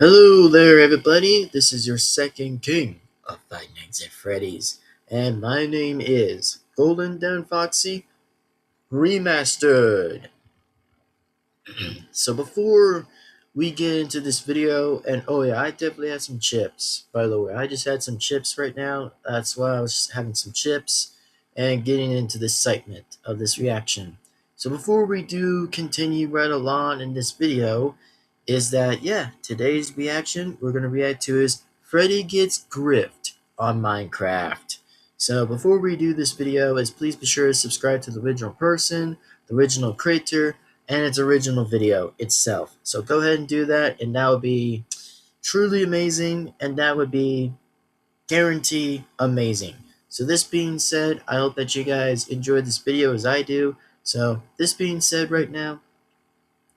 Hello there, everybody. This is your second king of Five Nights at Freddy's, and my name is Devin-Foxy Remastered. So before we get into this video, and oh yeah, I definitely had some chips. By the way, I just had some chips right now. That's why I was just having some chips and getting into the excitement of this reaction. So before we do continue right along in this video, is that yeah, today's reaction we're gonna react to is Freddy gets griffed on Minecraft. So before we do this video, please be sure to subscribe to the original person, the original creator, and its original video itself. So go ahead and do that, and that would be truly amazing, and that would be guarantee amazing. So this being said, I hope that you guys enjoyed this video as I do. So this being said right now,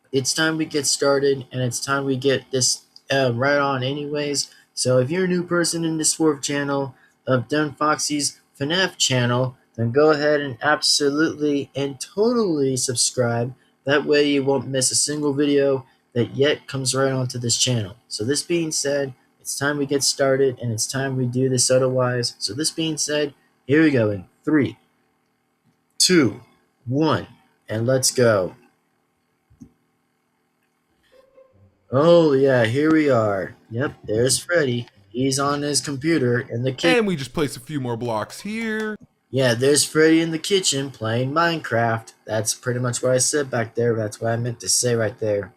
it's time we get started, and it's time we get this right on anyways. So if you're a new person in this fourth channel of Devin-Foxy's FNAF channel, then go ahead and absolutely and totally subscribe. That way you won't miss a single video that yet comes right onto this channel. So this being said, it's time we get started, and it's time we do this otherwise. So this being said, here we go in 3, 2, 1, and let's go. Oh yeah, here we are. Yep, there's Freddy. He's on his computer in the kitchen. And we just place a few more blocks here. Yeah, there's Freddy in the kitchen playing Minecraft. That's pretty much what I said back there. That's what I meant to say right there.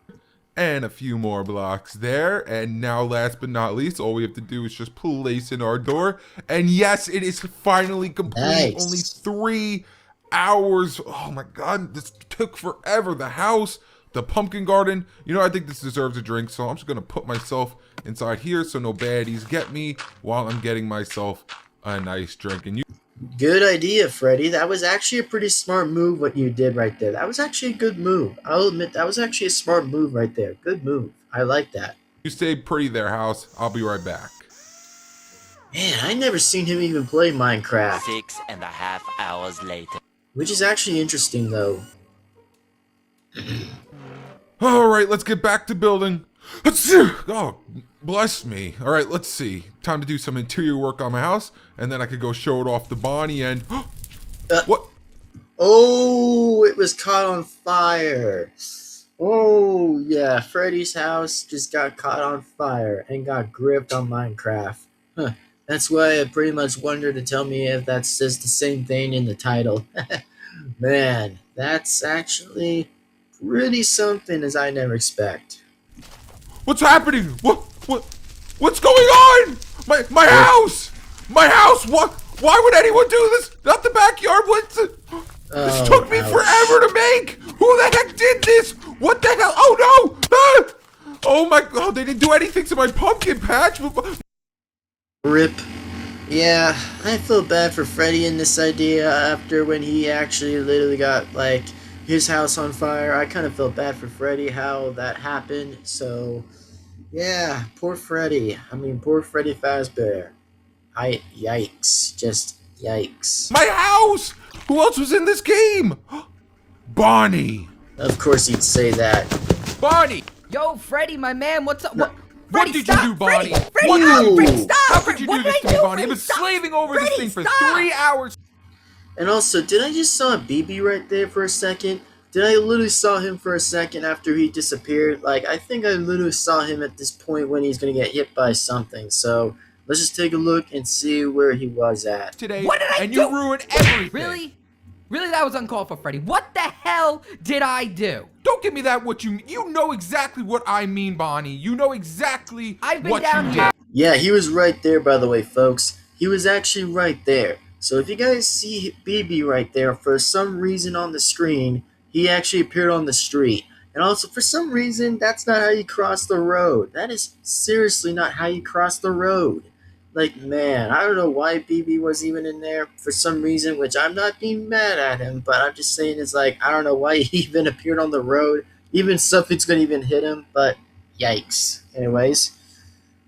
And a few more blocks there. And now last but not least, all we have to do is just place in our door. And yes, it is finally complete. Nice. Only 3 hours. Oh my god, this took forever. The house, the pumpkin garden. You know, I think this deserves a drink, so I'm just gonna put myself inside here so no baddies get me while I'm getting myself a nice drink. And you Good idea, Freddy. That was actually a pretty smart move what you did right there. That was actually a good move. I'll admit that was actually a smart move right there. Good move. I like that. stay pretty there, house. I'll be right back. Man, I never seen him even play Minecraft. 6.5 hours later. Which is actually interesting though. Alright, let's get back to building. Oh, bless me. Alright, let's see. Time to do some interior work on my house, and then I could go show it off to Bonnie and... What? Oh, it was caught on fire. Oh, yeah, Freddy's house just got caught on fire and got gripped on Minecraft. Huh. That's why I pretty much wondered to tell me if that says the same thing in the title. Man, that's actually pretty something as I never expect. What's happening? What's going on? My house! My house! What? Why would anyone do this? Not the backyard. This took me forever to make. Who the heck did this? What the hell? Oh no! Ah! Oh my god! They didn't do anything to my pumpkin patch. Rip. Yeah, I feel bad for Freddy in this idea after when he actually literally got like his house on fire. I kind of felt bad for Freddy how that happened. So yeah, poor Freddy. I mean, poor Freddy Fazbear. Yikes. Just yikes. My house! Who else was in this game? Bonnie. Of course he'd say that. Bonnie! Yo, Freddy, my man, what's up? What Freddy, did stop! you do, Bonnie? Freddy, What Freddy, did you Freddy, do? stop! How could you What do did this I to me, do, Bonnie? I've been Freddy, stop! slaving over Freddy, this thing for stop! 3 hours. And also, did I just saw a BB right there for a second? Did I literally saw him for a second after he disappeared? Like, I think I literally saw him at this point when he's gonna get hit by something. So let's just take a look and see where he was at. Today, What did I and do? you ruined everything. Really? Really, that was uncalled for, Freddy. What the hell did I do? Don't give me that what you know exactly what I mean, Bonnie. You know exactly I've been what down you here. did. Yeah, he was right there, by the way, folks. He was actually right there. So if you guys see BB right there, for some reason on the screen, he actually appeared on the street. And also, for some reason, that's not how you cross the road. That is seriously not how you cross the road. Like, man, I don't know why BB was even in there for some reason, which I'm not being mad at him, but I'm just saying it's like, I don't know why he even appeared on the road. Even something's gonna even hit him, but yikes. Anyways,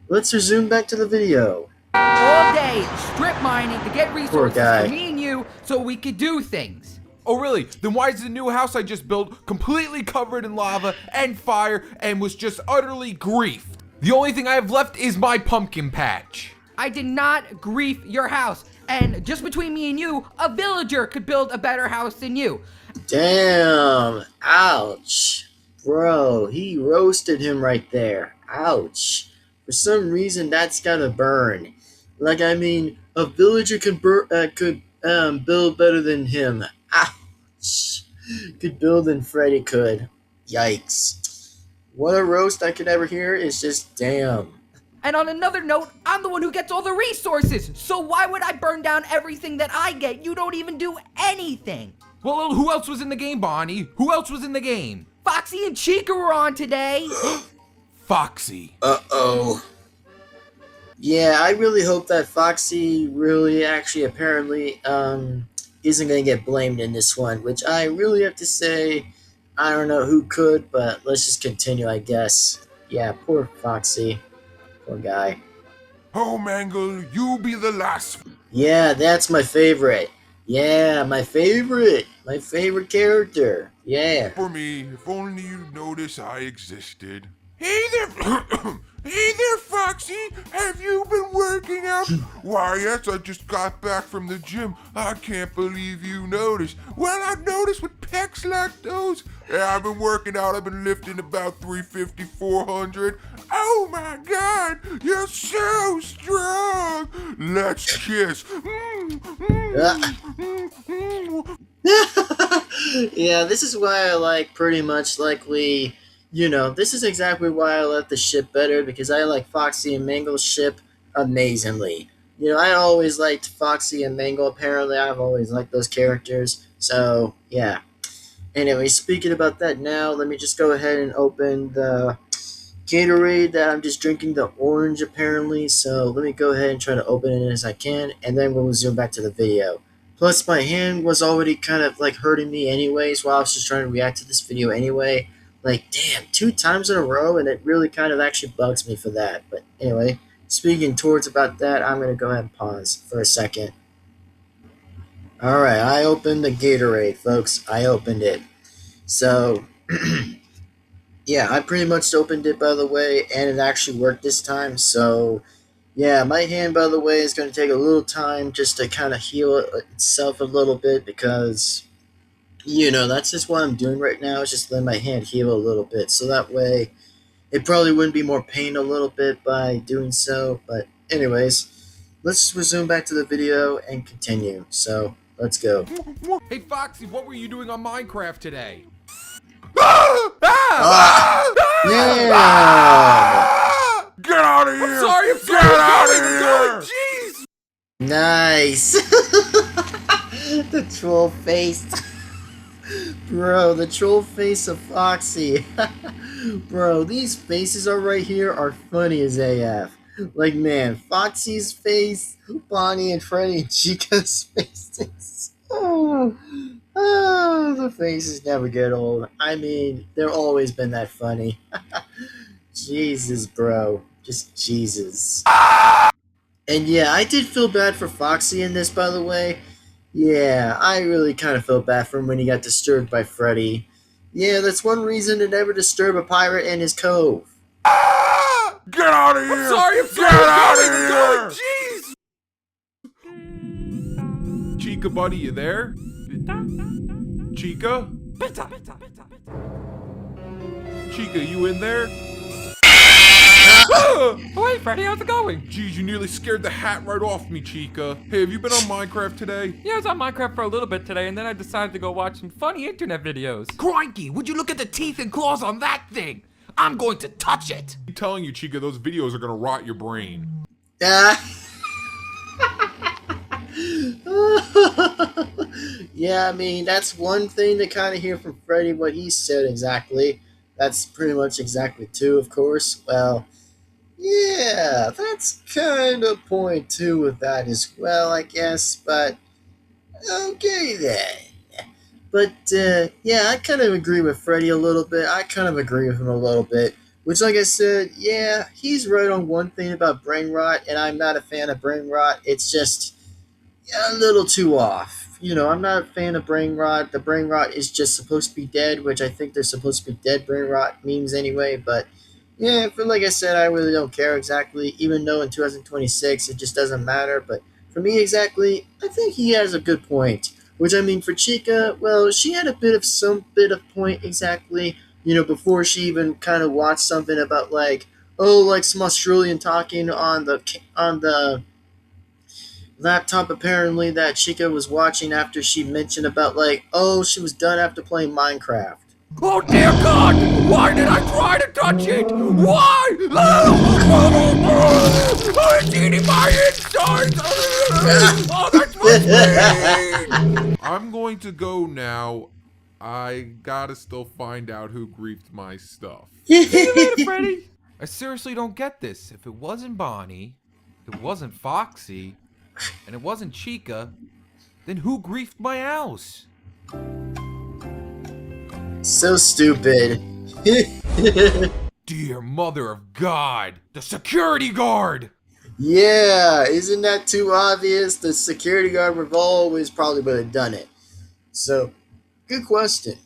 let's resume back to the video. All day strip mining to get resources guy. for me and you so we could do things. Oh really? Then why is the new house I just built completely covered in lava and fire and was just utterly griefed? The only thing I have left is my pumpkin patch. I did not grief your house. And just between me and you, a villager could build a better house than you. Damn. Ouch. Bro, he roasted him right there. Ouch. For some reason, that's gotta burn. Like, I mean, a villager could build better than him. Ouch. Could build than Freddy could. Yikes. What a roast I could ever hear is just damn. And on another note, I'm the one who gets all the resources. So why would I burn down everything that I get? You don't even do anything. Well, who else was in the game, Bonnie? Who else was in the game? Foxy and Chica were on today. Foxy. Uh-oh. Yeah, I really hope that Foxy really actually apparently isn't going to get blamed in this one, which I really have to say, I don't know who could, but let's just continue, I guess. Yeah, poor Foxy. Poor guy. Oh, Mangle, you be the last. Yeah, that's my favorite. Yeah, my favorite. My favorite character. Yeah. For me, if only you notice I existed. Hey there, hey there, Foxy. Have you been working out? Why, yes, I just got back from the gym. I can't believe you noticed. Well, I've noticed with pecs like those. Yeah, I've been working out. I've been lifting about 350, 400. Oh my God, you're so strong. Let's kiss. Yeah, this is why I like pretty much like this is exactly why I like the ship better, because I like Foxy and Mangle's ship amazingly. I always liked Foxy and Mangle. Apparently, I've always liked those characters. So, yeah. Anyway, speaking about that now, let me just go ahead and open the Gatorade that I'm just drinking, the orange apparently. So, let me go ahead and try to open it as I can, and then we'll zoom back to the video. Plus, my hand was already kind of like hurting me anyways while I was just trying to react to this video anyway. Like, damn, 2 times in a row, and it really kind of actually bugs me for that. But anyway, speaking towards about that, I'm going to go ahead and pause for a second. Alright, I opened the Gatorade, folks. I opened it. So, yeah, I pretty much opened it, by the way, and it actually worked this time. So, yeah, my hand, by the way, is going to take a little time just to kind of heal itself a little bit because, that's just what I'm doing right now, is just letting my hand heal a little bit. So that way, it probably wouldn't be more pain a little bit by doing so. But anyways, let's resume back to the video and continue. So, let's go. Hey, Foxy, what were you doing on Minecraft today? Yeah! Get out of here! I'm sorry, Get out of here! Jeez! Nice! The troll face. Bro, the troll face of Foxy. Bro, these faces are right here are funny as AF. Like, man, Foxy's face, Bonnie and Freddy and Chica's faces. Oh, the faces never get old. I mean, they've always been that funny. Jesus, bro. Just Jesus. And yeah, I did feel bad for Foxy in this, by the way. Yeah, I really kind of felt bad for him when he got disturbed by Freddy. Yeah, that's one reason to never disturb a pirate in his cove. Get out of here! I'm sorry, Get out of here! Jeez! Chica, buddy, you there? Chica? Chica, you in there? Oh, hey, Freddy, how's it going? Jeez, you nearly scared the hat right off me, Chica. Hey, have you been on Minecraft today? Yeah, I was on Minecraft for a little bit today, and then I decided to go watch some funny internet videos. Crikey, would you look at the teeth and claws on that thing? I'm going to touch it. I'm telling you, Chica, those videos are gonna rot your brain. Yeah, I mean, that's one thing to kind of hear from Freddy, what he said exactly. That's pretty much exactly too, of course. Well, yeah, that's kind of point 2 with that as well, I guess, but okay then. But, yeah, I kind of agree with Freddy a little bit. I kind of agree with him a little bit. Which, like I said, yeah, he's right on one thing about brain rot, and I'm not a fan of brain rot. It's just a little too off. I'm not a fan of brain rot. The brain rot is just supposed to be dead, which I think they're supposed to be dead brain rot memes anyway, but Yeah, but like I said, I really don't care exactly, even though in 2026 it just doesn't matter. But for me, exactly, I think he has a good point. Which I mean, for Chica, well, she had a bit of some bit of point exactly. Before she even kind of watched something about like, oh, like some Australian talking on the laptop apparently that Chica was watching after she mentioned about like, oh, she was done after playing Minecraft. Oh dear God! Why did I try to touch it? Why? Oh, it's eating my insides! Oh, that's my brain! I'm going to go now. I gotta still find out who griefed my stuff. See you later, Freddy. I seriously don't get this. If it wasn't Bonnie, it wasn't Foxy, and it wasn't Chica, then who griefed my house? So stupid. Dear mother of God! The security guard! Yeah, isn't that too obvious? The security guard would always probably would have done it. So, good question.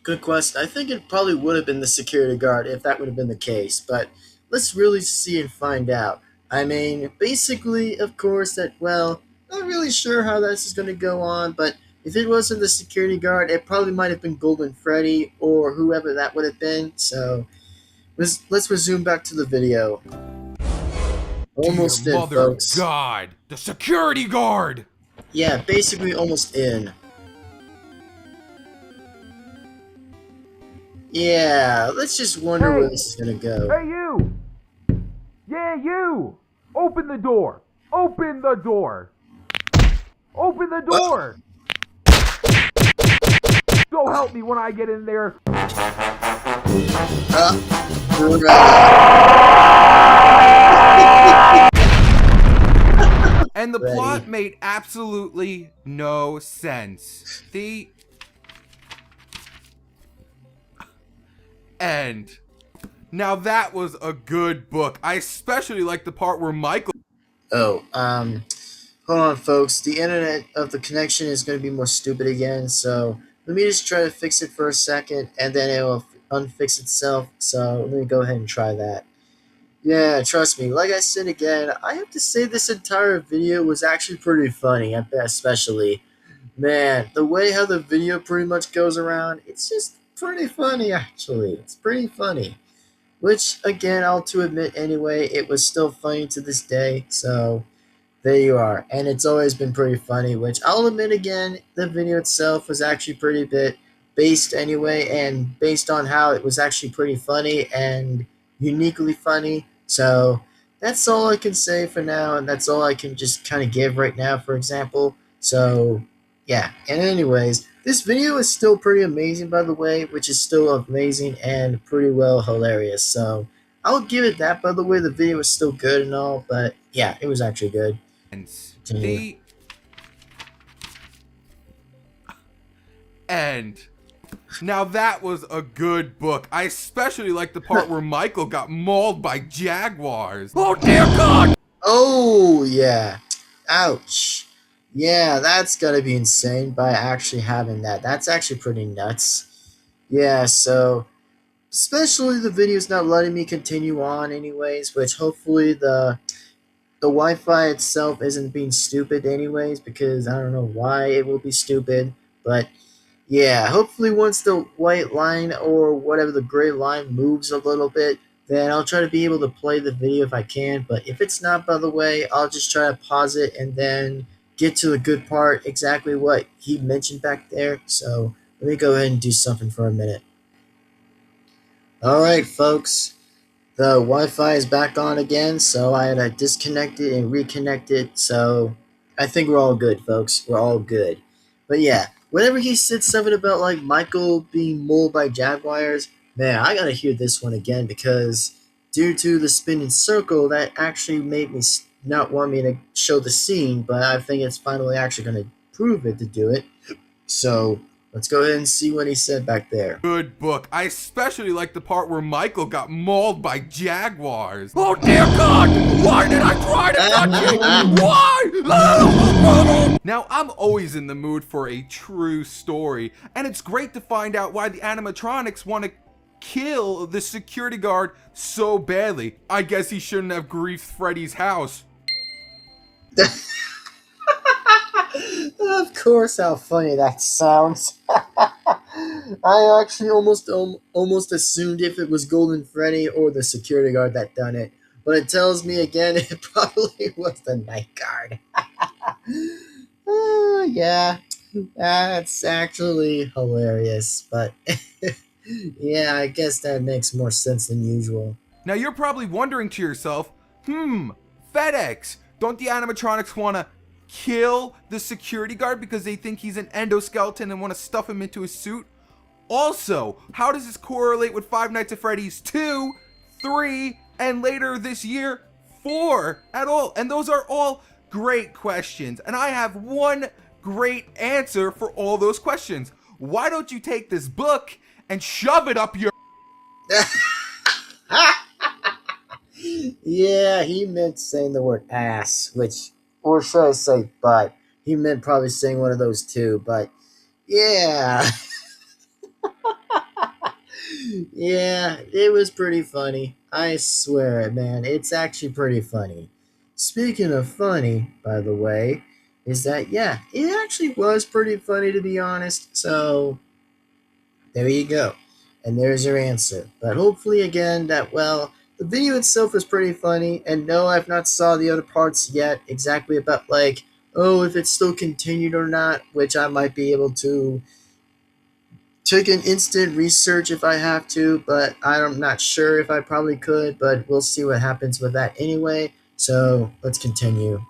Good question. I think it probably would have been the security guard if that would have been the case, but let's really see and find out. I mean, basically, of course, not really sure how this is going to go on, but if it wasn't the security guard, it probably might have been Golden Freddy or whoever that would have been. So, let's resume back to the video. Almost Dear in, mother folks. of God! The security guard! Yeah, basically almost in. Yeah, let's just wonder where this is gonna go. Hey, you! Yeah, you! Open the door! Open the door! Open the door! So help me when I get in there. And the Ready. plot made absolutely no sense. The end. Now that was a good book. I especially like the part where Michael. Oh, hold on, folks. The internet of the connection is going to be more stupid again, so let me just try to fix it for a second, and then it will unfix itself. So let me go ahead and try that. Yeah, trust me. Like I said again, I have to say this entire video was actually pretty funny, especially. Man, the way how the video pretty much goes around, it's just pretty funny, actually. It's pretty funny. Which, again, I'll to admit anyway, it was still funny to this day, so there you are. And it's always been pretty funny, which I'll admit again, the video itself was actually pretty bit based anyway, and based on how it was actually pretty funny and uniquely funny. So that's all I can say for now, and that's all I can just kind of give right now, for example. So yeah, and anyways, this video is still pretty amazing, by the way, which is still amazing and pretty well hilarious. So I'll give it that. By the way, the video was still good and all, but yeah, it was actually good. The end. Now that was a good book. I especially like the part where Michael got mauled by jaguars. Oh dear God! Oh yeah, ouch. Yeah, that's gotta be insane by actually having that. That's actually pretty nuts. Yeah, so especially the video's not letting me continue on anyways, which hopefully the Wi-Fi itself isn't being stupid anyways, because I don't know why it will be stupid, but yeah, hopefully once the white line or whatever the gray line moves a little bit, then I'll try to be able to play the video if I can, but if it's not, by the way, I'll just try to pause it and then get to the good part, exactly what he mentioned back there. So let me go ahead and do something for a minute. Alright, folks. The Wi-Fi is back on again, so I had to disconnect it and reconnect it, so I think we're all good, folks. We're all good. But yeah, whenever he said something about like Michael being mauled by jaguars, man, I gotta hear this one again, because due to the spinning circle, that actually made me not want me to show the scene, but I think it's finally actually gonna prove it to do it. So let's go ahead and see what he said back there. Good book. I especially like the part where Michael got mauled by jaguars. Oh dear God! Why did I try to touch it? Why? Now I'm always in the mood for a true story, and it's great to find out why the animatronics want to kill the security guard so badly. I guess he shouldn't have griefed Freddy's house. Of course, how funny that sounds. I actually almost assumed if it was Golden Freddy or the security guard that done it, but it tells me again it probably was the night guard. Yeah, that's actually hilarious, but yeah, I guess that makes more sense than usual. Now you're probably wondering to yourself, FedEx, don't the animatronics want to kill the security guard because they think he's an endoskeleton and want to stuff him into a suit? Also, how does this correlate with Five Nights at Freddy's 2, 3, and later this year, 4 at all? And those are all great questions. And I have one great answer for all those questions. Why don't you take this book and shove it up your... Yeah, he meant saying the word ass, which, or should I say butt? He meant probably saying one of those two, but yeah. Yeah, it was pretty funny. I swear, man, it's actually pretty funny. Speaking of funny, by the way, is that, yeah, it actually was pretty funny to be honest, so there you go. And there's your answer. But hopefully, again, that, well, the video itself was pretty funny, and no, I've not saw the other parts yet, exactly about, like, oh, if it's still continued or not, which I might be able to take an instant research if I have to, but I'm not sure if I probably could, but we'll see what happens with that anyway. So let's continue.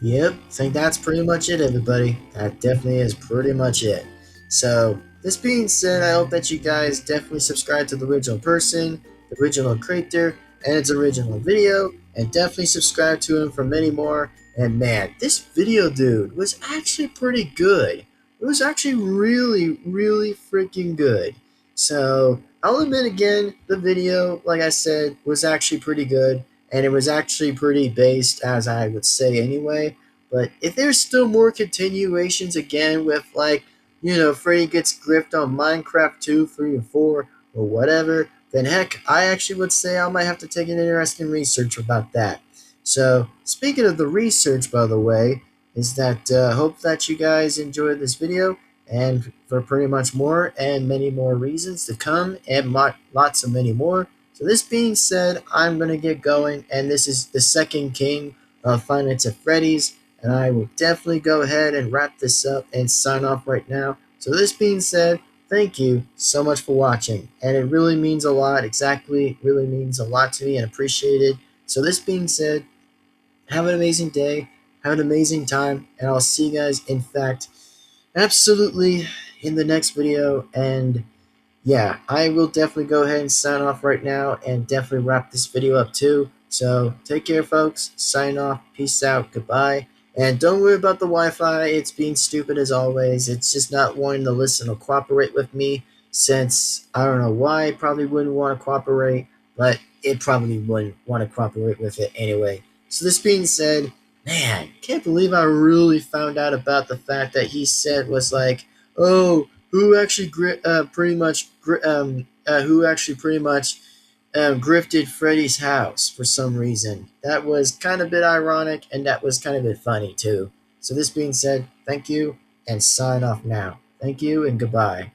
Yep, I think that's pretty much it, everybody. That definitely is pretty much it. So, this being said, I hope that you guys definitely subscribe to the original person, the original creator, and its original video, and definitely subscribe to him for many more. And man, this video, dude, was actually pretty good. It was actually really, really freaking good. So, I'll admit again, the video, like I said, was actually pretty good. And it was actually pretty based, as I would say anyway. But if there's still more continuations again with, like, you know, Freddy gets gripped on Minecraft 2, 3, and 4, or whatever, then heck, I actually would say I might have to take an interesting research about that. So, speaking of the research, by the way, is that hope that you guys enjoyed this video, and for pretty much more and many more reasons to come, and lots of many more. So this being said, I'm going to get going, and this is the second king of Five Nights at Freddy's, and I will definitely go ahead and wrap this up and sign off right now. So this being said, thank you so much for watching, and it really means a lot, really means a lot to me and appreciated. So this being said, have an amazing day, have an amazing time, and I'll see you guys, in fact, absolutely in the next video, and yeah, I will definitely go ahead and sign off right now and definitely wrap this video up too. So take care, folks. Sign off. Peace out. Goodbye. And don't worry about the Wi-Fi. It's being stupid as always. It's just not wanting to listen or cooperate with me, since I don't know why it probably wouldn't want to cooperate, but it probably wouldn't want to cooperate with it anyway. So this being said, man, can't believe I really found out about the fact that he said was like, oh, who actually pretty much grifted Freddy's house for some reason. That was kind of a bit ironic, and that was kind of a bit funny too. So this being said, thank you, and sign off now. Thank you, and goodbye.